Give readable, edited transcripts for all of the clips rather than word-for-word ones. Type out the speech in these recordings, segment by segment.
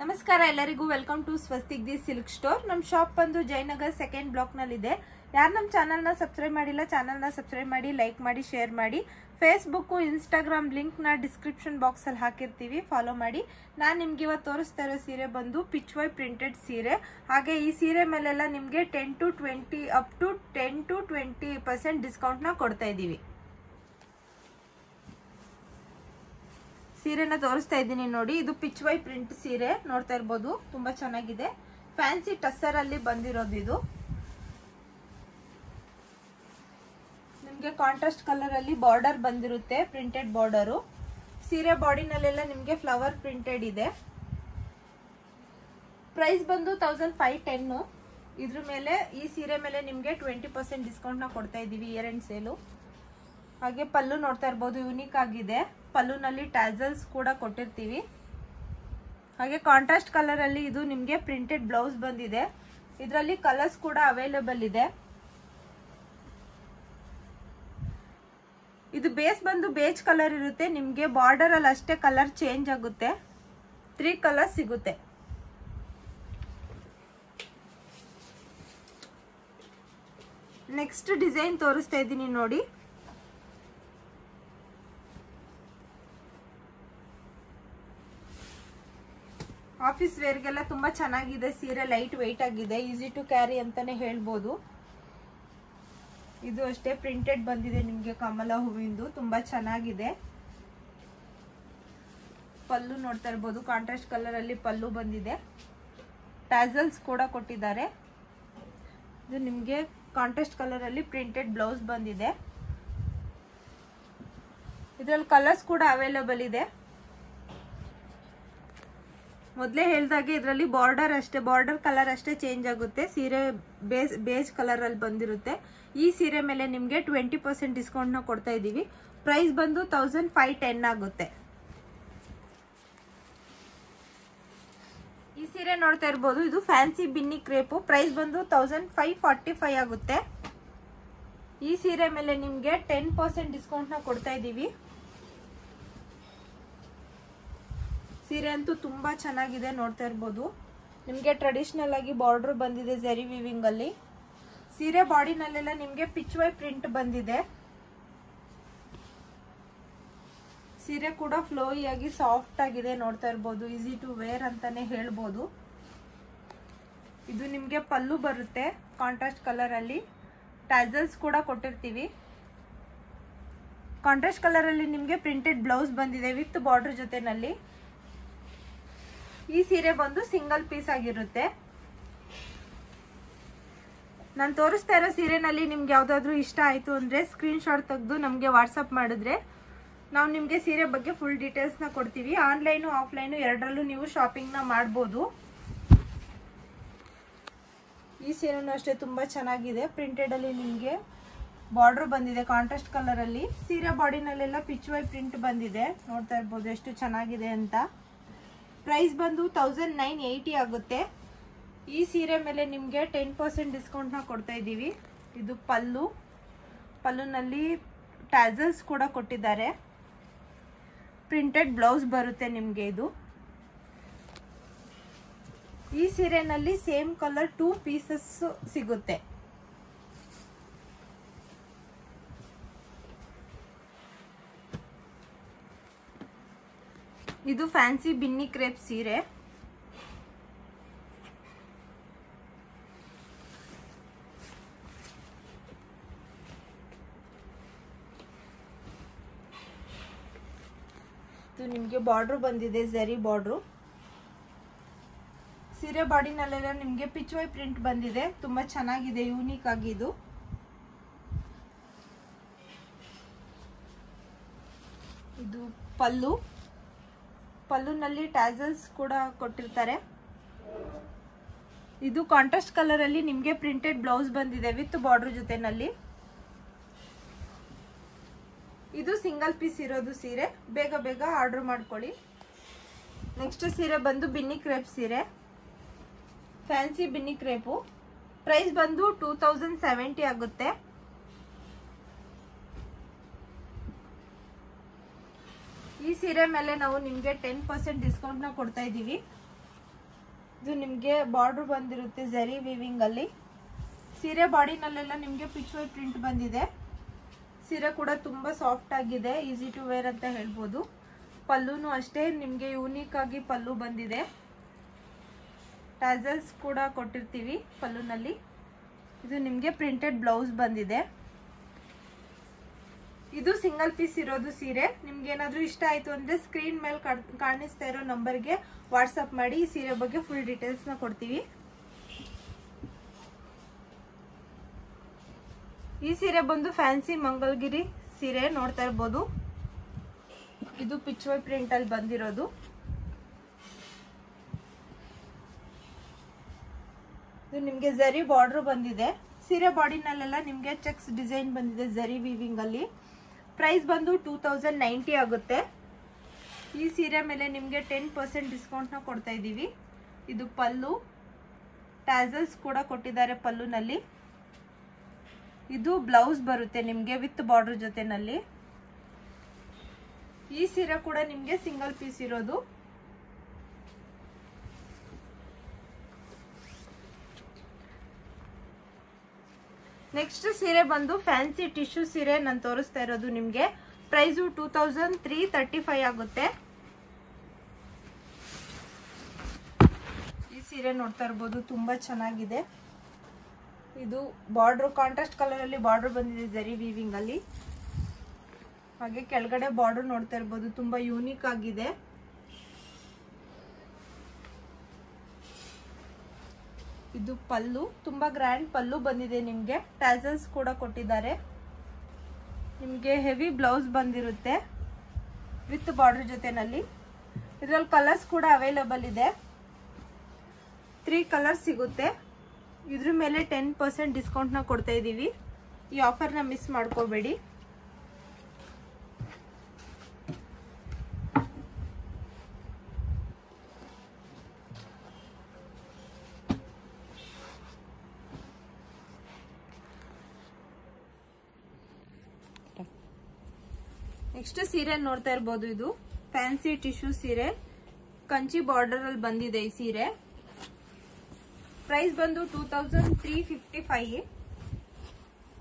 ನಮಸ್ಕಾರ ಎಲ್ಲರಿಗೂ welcome to Swastik the silk store. ನಮ್ಮ ಶಾಪ್ ಬಂದು ಜಯನಗರ್ ಸೆಕೆಂಡ್ ಬ್ಲಾಕ್ ನಲ್ಲಿ ಇದೆ. ಯಾರು ನಮ್ಮ ಚಾನಲ್ ನ ಸಬ್ಸ್ಕ್ರೈಬ್ ಮಾಡಿಲ್ಲ ಚಾನಲ್ ನ ಸಬ್ಸ್ಕ್ರೈಬ್ ಮಾಡಿ, ಲೈಕ್ ಮಾಡಿ, ಶೇರ್ ಮಾಡಿ. ಫೇಸ್ಬುಕ್ ಇನ್ಸ್ಟಾಗ್ರಾಮ್ ಲಿಂಕ್ ನ ಡಿಸ್ಕ್ರಿಪ್ಷನ್ ಬಾಕ್ಸ್ ಅಲ್ಲಿ ಹಾಕಿರ್ತೀವಿ, ಫಾಲೋ ಮಾಡಿ. ನಾನು ನಿಮ್ಗೆ ಇವತ್ತು ತೋರಿಸ್ತಾ ಇರೋ ಸೀರೆ ಬಂದು ಪಿಚ್ವೈ ಪ್ರಿಂಟೆಡ್ ಸೀರೆ. ಹಾಗೆ ಈ ಸೀರೆ ಮೇಲೆಲ್ಲ ನಿಮ್ಗೆ 10 to 20% ಡಿಸ್ಕೌಂಟ್ ನ ಕೊಡ್ತಾ ಇದೀವಿ. ಸೀರೆನ ತೋರಿಸ್ತಾ ಇದ್ದೀನಿ ನೋಡಿ. ಇದು ಪಿಚ್ವೈ ಪ್ರಿಂಟ್ ಸೀರೆ ನೋಡ್ತಾ ಇರ್ಬೋದು, ತುಂಬಾ ಚೆನ್ನಾಗಿದೆ. ಫ್ಯಾನ್ಸಿ ಟಸ್ಸರ್ ಅಲ್ಲಿ ಬಂದಿರೋದು ಇದು. ನಿಮ್ಗೆ ಕಾಂಟ್ರಾಸ್ಟ್ ಕಲರ್ ಅಲ್ಲಿ ಬಾರ್ಡರ್ ಬಂದಿರುತ್ತೆ, ಪ್ರಿಂಟೆಡ್ ಬಾರ್ಡರು. ಸೀರೆ ಬಾಡಿನಲ್ಲೆಲ್ಲ ನಿಮ್ಗೆ ಫ್ಲವರ್ ಪ್ರಿಂಟೆಡ್ ಇದೆ. ಪ್ರೈಸ್ ಬಂದು 1510. ಇದ್ರ ಮೇಲೆ ಈ ಸೀರೆ ಮೇಲೆ ನಿಮ್ಗೆ 20% ಡಿಸ್ಕೌಂಟ್ ನ ಕೊಡ್ತಾ ಇದೀವಿ, ಇಯರ್ ಎಂಡ್ ಸೇಲು. ಹಾಗೆ ಪಲ್ಲು ನೋಡ್ತಾ ಇರ್ಬೋದು, ಯೂನಿಕ್ ಆಗಿದೆ. ಪಲ್ಲುನಲ್ಲಿ ಟ್ಯಾಸಲ್ಸ್ ಕೂಡ ಕೊಟ್ಟಿರ್ತೀವಿ. ಹಾಗೆ ಕಾಂಟ್ರಾಸ್ಟ್ ಕಲರ್ ಅಲ್ಲಿ ಇದು ನಿಮ್ಗೆ ಪ್ರಿಂಟೆಡ್ ಬ್ಲೌಸ್ ಬಂದಿದೆ. ಇದರಲ್ಲಿ ಕಲರ್ಸ್ ಕೂಡ ಅವೈಲೇಬಲ್ ಇದೆ. ಇದು ಬೇಸ್ ಬಂದು ಬೇಜ್ ಕಲರ್ ಇರುತ್ತೆ. ನಿಮ್ಗೆ ಬಾರ್ಡರ್ ಅಲ್ಲಿ ಅಷ್ಟೇ ಕಲರ್ ಚೇಂಜ್ ಆಗುತ್ತೆ. 3 ಕಲರ್ಸ್ ಸಿಗುತ್ತೆ. ನೆಕ್ಸ್ಟ್ ಡಿಸೈನ್ ತೋರಿಸ್ತಾ ಇದ್ದೀನಿ ನೋಡಿ. ಆಫೀಸ್ ವೇರ್ಗೆಲ್ಲ ತುಂಬಾ ಚೆನ್ನಾಗಿದೆ ಸೀರೆ. ಲೈಟ್ ವೆಯ್ಟ್ ಆಗಿದೆ, ಈಸಿ ಟು ಕ್ಯಾರಿ ಅಂತಾನೆ ಹೇಳ್ಬೋದು. ಇದು ಅಷ್ಟೇ ಪ್ರಿಂಟೆಡ್ ಬಂದಿದೆ ನಿಮ್ಗೆ, ಕಮಲ ಹೂವಿಂದು. ತುಂಬಾ ಚೆನ್ನಾಗಿದೆ. ಪಲ್ಲು ನೋಡ್ತಾ ಇರ್ಬೋದು, ಕಾಂಟ್ರಾಸ್ಟ್ ಕಲರ್ ಅಲ್ಲಿ ಪಲ್ಲು ಬಂದಿದೆ. ಟ್ಯಾಸಲ್ಸ್ ಕೂಡ ಕೊಟ್ಟಿದ್ದಾರೆ. ಇದು ನಿಮ್ಗೆ ಕಾಂಟ್ರಾಸ್ಟ್ ಕಲರ್ ಅಲ್ಲಿ ಪ್ರಿಂಟೆಡ್ ಬ್ಲೌಸ್ ಬಂದಿದೆ. ಇದ್ರಲ್ಲಿ ಕಲರ್ಸ್ ಕೂಡ ಅವೈಲೇಬಲ್ ಇದೆ. ಮೊದಲೇ ಹೇಳ್ದಾಗೆ ಇದರಲ್ಲಿ ಬಾರ್ಡರ್ ಕಲರ್ ಅಷ್ಟೇ ಚೇಂಜ್ ಆಗುತ್ತೆ. ಸೀರೆ ಬೇಜ್ ಕಲರ್ ಅಲ್ಲಿ ಬಂದಿರುತ್ತೆ. ಈ ಸೀರೆ ಮೇಲೆ ನಿಮ್ಗೆ 20% ಡಿಸ್ಕೌಂಟ್ ನ ಕೊಡ್ತಾ ಇದೀವಿ. ಪ್ರೈಸ್ ಬಂದು 1510 ಆಗುತ್ತೆ. ಈ ಸೀರೆ ನೋಡ್ತಾ ಇರ್ಬೋದು, ಇದು ಫ್ಯಾನ್ಸಿ ಬಿನ್ನಿ ಕ್ರೇಪು. ಪ್ರೈಸ್ ಬಂದು 1545 ಆಗುತ್ತೆ. ಈ ಸೀರೆ ಮೇಲೆ ನಿಮ್ಗೆ 10% ಡಿಸ್ಕೌಂಟ್ ನ ಕೊಡ್ತಾ ಇದೀವಿ. ಸೀರೆ ಅಂತೂ ತುಂಬಾ ಚೆನ್ನಾಗಿದೆ, ನೋಡ್ತಾ ಇರ್ಬೋದು. ನಿಮ್ಗೆ ಟ್ರೆಡಿಷನಲ್ ಆಗಿ ಬಾರ್ಡರ್ ಬಂದಿದೆ ಜರಿ ವಿವಿಂಗ್ ಅಲ್ಲಿ. ಸೀರೆ ಬಾಡಿನಲ್ಲೆಲ್ಲ ನಿಮ್ಗೆ ಪಿಚ್ವೈ ಪ್ರಿಂಟ್ ಬಂದಿದೆ. ಸೀರೆ ಕೂಡ ಫ್ಲೋಯಿ ಆಗಿ ಸಾಫ್ಟ್ ಆಗಿದೆ, ನೋಡ್ತಾ ಇರ್ಬೋದು. ಈಸಿ ಟು ವೇರ್ ಅಂತಾನೆ ಹೇಳ್ಬೋದು. ಇದು ನಿಮ್ಗೆ ಪಲ್ಲು ಬರುತ್ತೆ ಕಾಂಟ್ರಾಸ್ಟ್ ಕಲರ್ ಅಲ್ಲಿ. ಟ್ಯಾಸಲ್ಸ್ ಕೂಡ ಕೊಟ್ಟಿರ್ತೀವಿ. ಕಾಂಟ್ರಾಸ್ಟ್ ಕಲರ್ ಅಲ್ಲಿ ನಿಮ್ಗೆ ಪ್ರಿಂಟೆಡ್ ಬ್ಲೌಸ್ ಬಂದಿದೆ ವಿತ್ ಬಾರ್ಡರ್ ಜೊತೆನಲ್ಲಿ. ಈ ಸೀರೆ ಬಂದು ಸಿಂಗಲ್ ಪೀಸ್ ಆಗಿರುತ್ತೆ. ನಾನು ತೋರಿಸ್ತಾ ಇರೋ ಸೀರೆನಲ್ಲಿ ನಿಮ್ಗೆ ಯಾವ್ದಾದ್ರು ಇಷ್ಟ ಆಯ್ತು ಅಂದ್ರೆ ಸ್ಕ್ರೀನ್ ಶಾಟ್ ತೆಗೆದು ನಮ್ಗೆ ವಾಟ್ಸಪ್ ಮಾಡಿದ್ರೆ ನಾವು ನಿಮ್ಗೆ ಸೀರೆ ಬಗ್ಗೆ ಫುಲ್ ಡೀಟೇಲ್ಸ್ ನ ಕೊಡ್ತೀವಿ. ಆನ್ಲೈನು ಆಫ್ಲೈನು ಎರಡರಲ್ಲೂ ನೀವು ಶಾಪಿಂಗ್ ನ ಮಾಡ್ಬೋದು. ಈ ಸೀರೆನೂ ಅಷ್ಟೇ ತುಂಬಾ ಚೆನ್ನಾಗಿದೆ. ಪ್ರಿಂಟೆಡ್ ಅಲ್ಲಿ ನಿಮ್ಗೆ ಬಾರ್ಡರ್ ಬಂದಿದೆ ಕಾಂಟ್ರಾಸ್ಟ್ ಕಲರ್ ಅಲ್ಲಿ. ಸೀರೆ ಬಾಡಿನಲ್ಲೆಲ್ಲ ಪಿಚ್ವೈ ಪ್ರಿಂಟ್ ಬಂದಿದೆ, ನೋಡ್ತಾ ಇರ್ಬೋದು ಎಷ್ಟು ಚೆನ್ನಾಗಿದೆ ಅಂತ. ಪ್ರೈಸ್ ಬಂದು 1980 ಆಗುತ್ತೆ. ಈ ಸೀರೆ ಮೇಲೆ ನಿಮ್ಗೆ 10% ಡಿಸ್ಕೌಂಟ್ ನ ಕೊಡ್ತಾ ಇದೀವಿ. ಇದು ಪಲ್ಲುನಲ್ಲಿ ಟ್ಯಾಸಲ್ಸ್ ಕೂಡ ಕೊಟ್ಟಿದ್ದಾರೆ. ಪ್ರಿಂಟೆಡ್ ಬ್ಲೌಸ್ ಬರುತ್ತೆ ನಿಮ್ಗೆ. ಇದು ಈ ಸೀರೆನಲ್ಲಿ ಸೇಮ್ ಕಲರ್ 2 ಪೀಸಸ್ ಸಿಗುತ್ತೆ. ಇದು ಫ್ಯಾನ್ಸಿ ಬಿನ್ನಿ ಕ್ರೇಪ್ ಸೀರೆ. ಇದು ನಿಮ್ಗೆ ಬಾರ್ಡರ್ ಬಂದಿದೆ, ಜರಿ ಬಾರ್ಡರ್. ಸೀರೆ ಬಾಡಿನಲ್ಲೆಲ್ಲ ನಿಮ್ಗೆ ಪಿಚ್ವೈ ಪ್ರಿಂಟ್ ಬಂದಿದೆ. ತುಂಬಾ ಚೆನ್ನಾಗಿದೆ, ಯೂನಿಕ್ ಆಗಿ. ಇದು ಪಲ್ಲುನಲ್ಲಿ ಟ್ಯಾಸಲ್ಸ್ ಕೂಡ ಕೊಟ್ಟಿರ್ತಾರೆ. ಇದು ಕಾಂಟ್ರಾಸ್ಟ್ ಕಲರ್ ಅಲ್ಲಿ ನಿಮ್ಗೆ ಪ್ರಿಂಟೆಡ್ ಬ್ಲೌಸ್ ಬಂದಿದೆ ವಿತ್ ಬಾರ್ಡರ್ ಜೊತೆನಲ್ಲಿ. ಇದು ಸಿಂಗಲ್ ಪೀಸ್ ಇರೋದು ಸೀರೆ. ಬೇಗ ಆರ್ಡರ್ ಮಾಡ್ಕೊಳ್ಳಿ. ನೆಕ್ಸ್ಟ್ ಸೀರೆ ಬಂದು ಬಿನ್ನಿ ಕ್ರೇಪ್ ಸೀರೆ, ಫ್ಯಾನ್ಸಿ ಬಿನ್ನಿ ಕ್ರೇಪು. ಪ್ರೈಸ್ ಬಂದು 2070 ಆಗುತ್ತೆ. ಈ ಸೀರೆ ಮೇಲೆ ನಾವು ನಿಮಗೆ 10% ಡಿಸ್ಕೌಂಟ್ ನ ಕೊಡ್ತಾ ಇದೀವಿ. ಇದು ನಿಮಗೆ ಬಾರ್ಡರ್ ಬಂದಿರುತ್ತೆ ಜರಿ ವೀವಿಂಗ್ ಅಲ್ಲಿ. ಸೀರೆ ಬಾಡಿನಲ್ಲೆಲ್ಲ ನಿಮಗೆ ಪಿಚ್ ವೈ ಪ್ರಿಂಟ್ ಬಂದಿದೆ. ಸೀರೆ ಕೂಡ ತುಂಬಾ ಸಾಫ್ಟ್ ಆಗಿದೆ, ಈಸಿ ಟು ವೇರ್ ಅಂತ ಹೇಳ್ಬೋದು. ಪಲ್ಲುನು ಅಷ್ಟೇ ನಿಮಗೆ ಯೂನಿಕ್ ಆಗಿ ಪಲ್ಲು ಬಂದಿದೆ. ಟ್ಯಾಸಲ್ಸ್ ಕೂಡ ಕೊಟ್ಟಿರ್ತೀವಿ ಪಲ್ಲುನಲ್ಲಿ. ಇದು ನಿಮಗೆ ಪ್ರಿಂಟೆಡ್ ಬ್ಲೌಸ್ ಬಂದಿದೆ. ಇದು ಸಿಂಗಲ್ ಪೀಸ್ ಇರೋದು ಸೀರೆ. ನಿಮ್ಗೆ ಏನಾದ್ರೂ ಇಷ್ಟ ಆಯ್ತು ಅಂದ್ರೆ ಸ್ಕ್ರೀನ್ ಮೇಲೆ ಕಾಣಿಸ್ತಾ ಇರೋ ನಂಬರ್ಗೆ ವಾಟ್ಸಪ್ ಮಾಡಿ ಈ ಸೀರೆ ಬಗ್ಗೆ ಫುಲ್ ಡೀಟೇಲ್ಸ್ ನ ಕೊಡ್ತೀವಿ. ಈ ಸೀರೆ ಬಂದು ಫ್ಯಾನ್ಸಿ ಮಂಗಲ್ಗಿರಿ ಸೀರೆ ನೋಡ್ತಾ ಇರ್ಬೋದು. ಇದು ಪಿಚ್ ವೈ ಪ್ರಿಂಟ್ ಅಲ್ಲಿ ಬಂದಿರೋದು. ಇದು ನಿಮ್ಗೆ ಜರಿ ಬಾರ್ಡರ್ ಬಂದಿದೆ. ಸೀರೆ ಬಾಡಿನಲ್ಲೆಲ್ಲ ನಿಮ್ಗೆ ಚೆಕ್ಸ್ ಡಿಸೈನ್ ಬಂದಿದೆ ಜರಿ ವೀವಿಂಗ್ ಅಲ್ಲಿ. ಪ್ರೈಸ್ ಬಂದು 2090 ಆಗುತ್ತೆ. ಈ ಸೀರೆ ಮೇಲೆ ನಿಮ್ಗೆ 10% ಡಿಸ್ಕೌಂಟ್ ನ ಕೊಡ್ತಾ ಇದೀವಿ. ಇದು ಪಲ್ಲು, ಟ್ಯಾಸಲ್ಸ್ ಕೂಡ ಕೊಟ್ಟಿದ್ದಾರೆ ಪಲ್ಲುನಲ್ಲಿ. ಇದು ಬ್ಲೌಸ್ ಬರುತ್ತೆ ನಿಮ್ಗೆ ವಿತ್ ಬಾರ್ಡರ್ ಜೊತೆನಲ್ಲಿ. ಈ ಸೀರೆ ಕೂಡ ನಿಮ್ಗೆ ಸಿಂಗಲ್ ಪೀಸ್ ಇರೋದು. ನೆಕ್ಸ್ಟ್ ಸೀರೆ ಬಂದು ಫ್ಯಾನ್ಸಿ ಟಿಶ್ಯೂ ಸೀರೆ ನಾನು ತೋರಿಸ್ತಾ ಇರೋದು ನಿಮ್ಗೆ. ಪ್ರೈಸು 2335 ಆಗುತ್ತೆ. ಈ ಸೀರೆ ನೋಡ್ತಾ ಇರ್ಬೋದು, ತುಂಬಾ ಚೆನ್ನಾಗಿದೆ. ಇದು ಬಾರ್ಡರ್ ಕಾಂಟ್ರಾಸ್ಟ್ ಕಲರ್ ಅಲ್ಲಿ ಬಾರ್ಡರ್ ಬಂದಿದೆ ಜರಿ ವೀವಿಂಗ್ ಅಲ್ಲಿ. ಹಾಗೆ ಕೆಳಗಡೆ ಬಾರ್ಡರ್ ನೋಡ್ತಾ ಇರ್ಬೋದು, ತುಂಬಾ ಯೂನಿಕ್ ಆಗಿದೆ. ಇದು ಪಲ್ಲು, ತುಂಬಾ ಗ್ರ್ಯಾಂಡ್ ಪಲ್ಲು ಬಂದಿದೆ ನಿಮ್ಗೆ. ಟ್ಯಾಸಲ್ಸ್ ಕೂಡ ಕೊಟ್ಟಿದ್ದಾರೆ. ನಿಮ್ಗೆ ಹೆವಿ ಬ್ಲೌಸ್ ಬಂದಿರುತ್ತೆ ವಿತ್ ಬಾರ್ಡರ್ ಜೊತೆನಲ್ಲಿ. ಇದ್ರಲ್ಲಿ ಕಲರ್ಸ್ ಕೂಡ ಅವೈಲಬಲ್ ಇದೆ. 3 ಕಲರ್ಸ್ ಸಿಗುತ್ತೆ. ಇದ್ರ ಮೇಲೆ 10% ಡಿಸ್ಕೌಂಟ್ ನ ಕೊಡ್ತಾ ಇದೀವಿ. ಈ ಆಫರ್ ನ ಮಿಸ್ ಮಾಡ್ಕೋಬೇಡಿ. ನೆಕ್ಸ್ಟ್ ಸೀರೆ ನೋಡ್ತಾ ಇರ್ಬೋದು. ಇದು ಫ್ಯಾನ್ಸಿ ಟಿಶ್ಯೂ ಸೀರೆ, ಕಂಚಿ ಬಾರ್ಡರ್ ಅಲ್ಲಿ ಬಂದಿದೆ ಈ ಸೀರೆ. ಪ್ರೈಸ್ ಬಂದು 2355.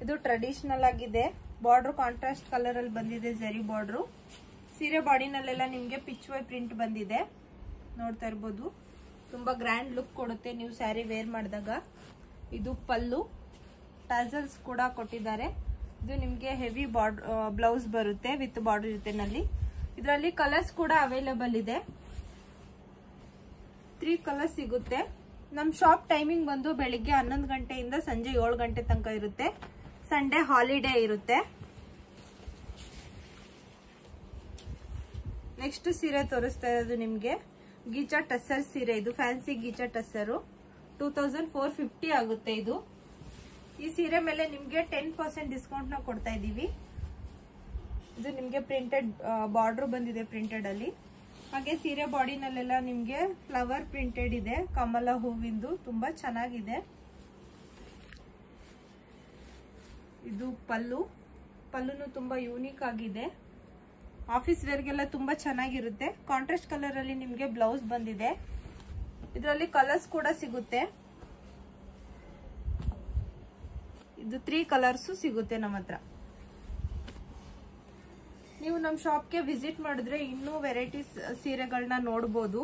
ಇದು ಟ್ರೆಡಿಷನಲ್ ಆಗಿದೆ. ಬಾರ್ಡರ್ ಕಾಂಟ್ರಾಸ್ಟ್ ಕಲರ್ ಅಲ್ಲಿ ಬಂದಿದೆ ಜರಿ ಬಾರ್ಡರ್. ಸೀರೆ ಬಾಡಿನಲ್ಲೆಲ್ಲ ನಿಮ್ಗೆ ಪಿಚ್ ವೈ ಪ್ರಿಂಟ್ ಬಂದಿದೆ ನೋಡ್ತಾ ಇರ್ಬೋದು. ತುಂಬಾ ಗ್ರ್ಯಾಂಡ್ ಲುಕ್ ಕೊಡುತ್ತೆ ನೀವು ಸ್ಯಾರಿ ವೇರ್ ಮಾಡಿದಾಗ. ಇದು ಪಲ್ಲು, ಟ್ಯಾಸಲ್ಸ್ ಕೂಡ ಕೊಟ್ಟಿದ್ದಾರೆ. ಇದು ನಿಮ್ಗೆ ಹೆವಿ ಬ್ಲೌಸ್ ಬರುತ್ತೆ ವಿತ್ ಬಾರ್ಡರ್ ಜೊತೆನಲ್ಲಿ. ಇದರಲ್ಲಿ ಕಲರ್ಸ್ ಕೂಡ ಅವೈಲಬಲ್ ಇದೆ. 3 ಕಲರ್ಸ್ ಸಿಗುತ್ತೆ. ನಮ್ ಶಾಪ್ ಟೈಮಿಂಗ್ ಬಂದು ಬೆಳಿಗ್ಗೆ 11 ಗಂಟೆಯಿಂದ ಸಂಜೆ 7 ಗಂಟೆ ತನಕ ಇರುತ್ತೆ. ಸಂಡೇ ಹಾಲಿಡೇ ಇರುತ್ತೆ. ನೆಕ್ಸ್ಟ್ ಸೀರೆ ತೋರಿಸ್ತಾ ಇರೋದು ನಿಮ್ಗೆ ಗೀಚಾ ಟಸ್ಸರ್ ಸೀರೆ. ಇದು ಫ್ಯಾನ್ಸಿ ಗೀಚಾ ಟಸ್ಸರು. 2450 ಆಗುತ್ತೆ ಇದು. ಈ ಸೀರೆ ಮೇಲೆ ನಿಮ್ಗೆ 10% ಡಿಸ್ಕೌಂಟ್ ನ ಕೊಡ್ತಾ ಇದೀವಿ. ಇದು ನಿಮ್ಗೆ ಪ್ರಿಂಟೆಡ್ ಬಾರ್ಡರ್ ಬಂದಿದೆ ಪ್ರಿಂಟೆಡ್ ಅಲ್ಲಿ. ಹಾಗೆ ಸೀರೆ ಬಾಡಿನಲ್ಲೆಲ್ಲ ನಿಮ್ಗೆ ಫ್ಲವರ್ ಪ್ರಿಂಟೆಡ್ ಇದೆ, ಕಮಲ ಹೂವಿಂದು. ತುಂಬಾ ಚೆನ್ನಾಗಿದೆ. ಇದು ಪಲ್ಲು, ಪಲ್ಲುನು ತುಂಬಾ ಯೂನಿಕ್ ಆಗಿದೆ. ಆಫೀಸ್ ವೇರ್ಗೆಲ್ಲ ತುಂಬಾ ಚೆನ್ನಾಗಿರುತ್ತೆ. ಕಾಂಟ್ರಾಸ್ಟ್ ಕಲರ್ ಅಲ್ಲಿ ನಿಮ್ಗೆ ಬ್ಲೌಸ್ ಬಂದಿದೆ. ಇದರಲ್ಲಿ ಕಲರ್ಸ್ ಕೂಡ ಸಿಗುತ್ತೆ. ಇದು 3 ಕಲರ್ಸ್ ಸಿಗುತ್ತೆ ನಮ್ಮ ಹತ್ರ. ನೀವು ನಮ್ಮ ಶಾಪ್ಗೆ ವಿಸಿಟ್ ಮಾಡಿದ್ರೆ ಇನ್ನೂ ವೆರೈಟೀಸ್ ಸೀರೆಗಳನ್ನ ನೋಡಬಹುದು.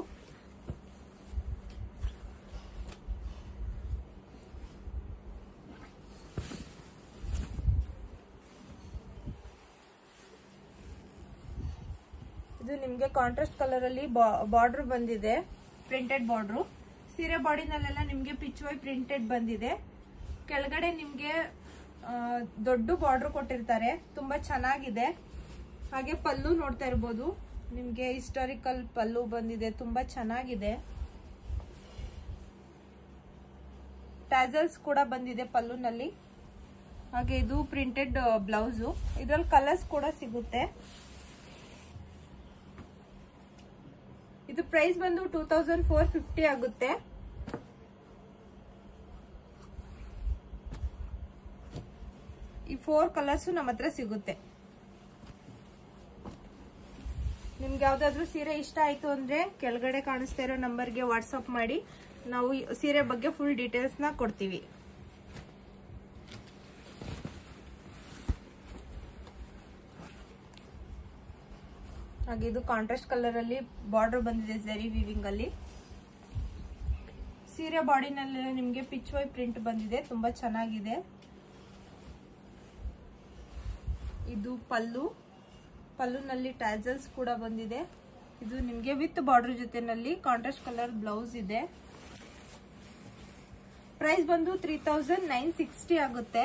ಇದು ನಿಮ್ಗೆ ಕಾಂಟ್ರಾಸ್ಟ್ ಕಲರ್ ಅಲ್ಲಿ ಬಾರ್ಡರ್ ಬಂದಿದೆ, ಪ್ರಿಂಟೆಡ್ ಬಾರ್ಡರ್. ಸೀರೆ ಬಾಡಿನಲ್ಲೆಲ್ಲ ನಿಮ್ಗೆ ಪಿಚ್ ವೈ ಪ್ರಿಂಟೆಡ್ ಬಂದಿದೆ. ಕೆಳಗಡೆ ನಿಮ್ಗೆ ದೊಡ್ಡ ಬಾರ್ಡರ್ ಕೊಟ್ಟಿರ್ತಾರೆ, ತುಂಬಾ ಚೆನ್ನಾಗಿದೆ. ಹಾಗೆ ಪಲ್ಲು ನೋಡ್ತಾ ಇರ್ಬೋದು, ನಿಮ್ಗೆ ಹಿಸ್ಟಾರಿಕಲ್ ಪಲ್ಲು ಬಂದಿದೆ, ತುಂಬಾ ಚೆನ್ನಾಗಿದೆ. ಟ್ಯಾಸಲ್ಸ್ ಕೂಡ ಬಂದಿದೆ ಪಲ್ಲುನಲ್ಲಿ. ಹಾಗೆ ಇದು ಪ್ರಿಂಟೆಡ್ ಬ್ಲೌಸು. ಇದ್ರಲ್ಲಿ ಕಲರ್ಸ್ ಕೂಡ ಸಿಗುತ್ತೆ. ಇದು ಪ್ರೈಸ್ ಬಂದು 2450 ಆಗುತ್ತೆ. ಈ 4 ಕಲರ್ಸ್ ನಮ್ಮ ಹತ್ರ ಸಿಗುತ್ತೆ. ನಿಮ್ಗೆ ಯಾವ್ದಾದ್ರು ಸೀರೆ ಇಷ್ಟ ಆಯ್ತು ಅಂದ್ರೆ ಕೆಳಗಡೆ ಕಾಣಿಸ್ತಾ ಇರೋ ನಂಬರ್ಗೆ ವಾಟ್ಸಪ್ ಮಾಡಿ, ನಾವು ಸೀರೆ ಬಗ್ಗೆ ಫುಲ್ ಡೀಟೇಲ್ಸ್ ನ ಕೊಡ್ತೀವಿ. ಹಾಗೆ ಇದು ಕಾಂಟ್ರಾಸ್ಟ್ ಕಲರ್ ಅಲ್ಲಿ ಬಾರ್ಡರ್ ಬಂದಿದೆ ಝರಿ ವೀವಿಂಗ್ ಅಲ್ಲಿ. ಸೀರೆ ಬಾಡಿನಲ್ಲಿ ನಿಮ್ಗೆ ಪಿಚ್ ವೈ ಪ್ರಿಂಟ್ ಬಂದಿದೆ, ತುಂಬಾ ಚೆನ್ನಾಗಿದೆ. ಇದು ಪಲ್ಲುನಲ್ಲಿ ಟ್ಯಾಸಲ್ಸ್ ಕೂಡ ಬಂದಿದೆ. ಇದು ನಿಮ್ಗೆ ವಿತ್ ಬಾರ್ಡರ್ ಜೊತೆನಲ್ಲಿ ಕಾಂಟ್ರಾಸ್ಟ್ ಕಲರ್ ಬ್ಲೌಸ್ ಇದೆ. ಪ್ರೈಸ್ ಬಂದು 3960 ಆಗುತ್ತೆ.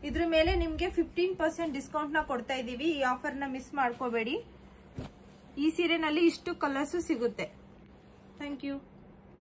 ಇದ್ರ ಮೇಲೆ ನಿಮ್ಗೆ 15% ಡಿಸ್ಕೌಂಟ್ ನ ಕೊಡ್ತಾ ಇದೀವಿ. ಈ ಆಫರ್ ನ ಮಿಸ್ ಮಾಡ್ಕೋಬೇಡಿ. ಈ ಸೀರೆನಲ್ಲಿ ಇಷ್ಟು ಕಲರ್ಸ್ ಸಿಗುತ್ತೆ. Thank you.